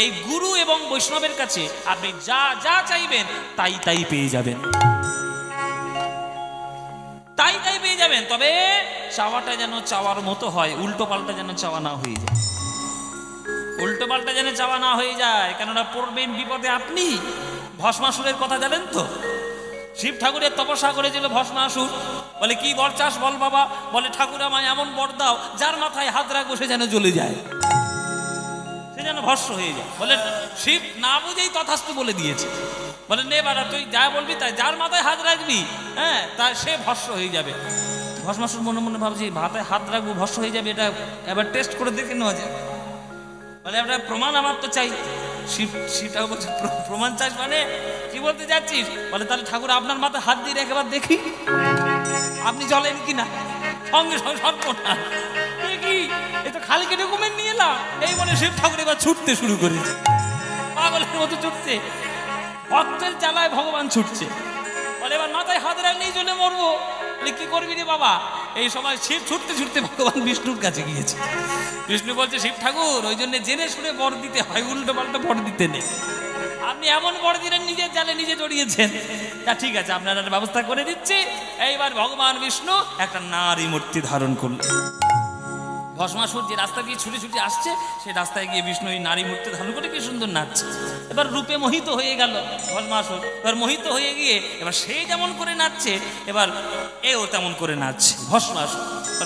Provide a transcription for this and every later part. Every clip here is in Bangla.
এই গুরু এবং বৈষ্ণবের কাছে আপনি যা যা চাইবেন তাই তাই পেয়ে যাবেন, তাই তাই পেয়ে যাবেন। তবে চাওয়াটা যেন চাওয়ার মতো হয়, উল্টো পাল্টা যেন চাওয়া না হয়ে যায়, উল্টো পাল্টা যেন চাওয়া না হয়ে যায়। কেননা পড়বেন বিপদে আপনি। ভস্মাসুরের কথা জানেন তো? শিব ঠাকুরের তপস্যা করেছিল ভস্মাসুর। বলে কি বর চাস বল বাবা? বলে ঠাকুর আমায় এমন বর দাও যার মাথায় হাত রাখবো সে যেন জ্বলে যায়, সে যেন ভস্ম হয়ে যায়। বলে শিব না বুঝেই তথাস্তু বলে দিয়েছে। বলে নে বাড়া তুই যা বলবি তাই, যার মাথায় হাত রাখবি হ্যাঁ তার সে ভস্ম হয়ে যাবে। ভস্মাসুর মনে মনে ভাবছি মাথায় হাত রাখবো ভস্ম হয়ে যাবে, এটা এবার টেস্ট করে দেখে নেওয়া যায়। বলে একটা প্রমাণ আমার তো চাই। শিবটাও বলছে প্রমাণ চাস মানে কি বলতে যাচ্ছিস? বলে তাহলে ঠাকুর আপনার মাথায় হাত দিয়ে একবার দেখি আপনি জ্বলেন কিনা। সঙ্গে সঙ্গে সর্বনা দেখি এই তো খালি কেটে ডকুমেন্ট নিয়ে এলাম। এই বলে শিব ঠাকুর এবার ছুটতে শুরু করেছে, পাগলের মতো ছুটছে, ভক্তের জ্বালায় ভগবান ছুটছে। বলে এবার মাথায় হাত রাখলেই জ্বলে মরবো। বলে কি করবি রে বাবা? এই সময় শিব ছুটতে ছুটতে ভগবান বিষ্ণুর কাছে গিয়েছে। বিষ্ণু বলছে শিব ঠাকুর ওই জন্য জেনে শুনে বর দিতে হয়, উল্টো পাল্টা বর দিতে নেই। আপনি এমন বর দিলেন নিজের জালে নিজে জড়িয়েছেন। তা ঠিক আছে আপনারা ব্যবস্থা করে দিচ্ছি। এইবার ভগবান বিষ্ণু একটা নারী মূর্তি ধারণ করলেন। ভস্মাসুর যে রাস্তা দিয়ে ছুটে ছুটে আসছে সেই রাস্তায় গিয়ে বিষ্ণু এই নারী মূর্তি ধারণ করে কি সুন্দর নাচছে। এবার রূপে মোহিত হয়ে গেল ভস্মাসুর। এবার মোহিত হয়ে গিয়ে এবার সে যেমন করে নাচছে এবার এও তেমন করে নাচছে ভস্মাসুর।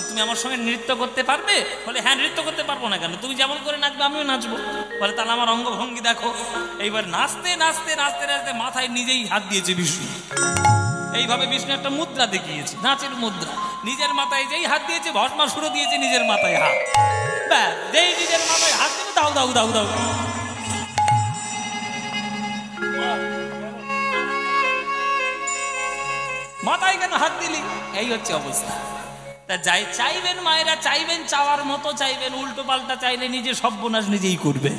তুমি আমার সঙ্গে নৃত্য করতে পারবে? বলে হ্যাঁ নৃত্য করতে পারবো না কেন, তুমি যেমন করে নাচবে আমিও নাচবো। বলে তাহলে আমার অঙ্গভঙ্গি দেখো। এইবার নাচতে নাচতে নাচতে নাচতে মাথায় নিজেই হাত দিয়েছে বিষ্ণু। এইভাবে বিষ্ণু একটা মুদ্রা দেখিয়েছে, নাচের মুদ্রা। নিজের মাথায় যেই হাত দিয়েছে ভস্মাসুরও দিয়েছে নিজের মাথায় হাত। যেই নিজের মাথায় হাত দেবে দাও দাও দাও দাও। মাথায় কেন হাত দিলি? এই হচ্ছে অবস্থা। তা যাই চাইবেন মায়েরা, চাইবেন চাওয়ার মতো চাইবেন, উল্টো পাল্টা চাইলে নিজে সর্বনাশ নিজেই করবে।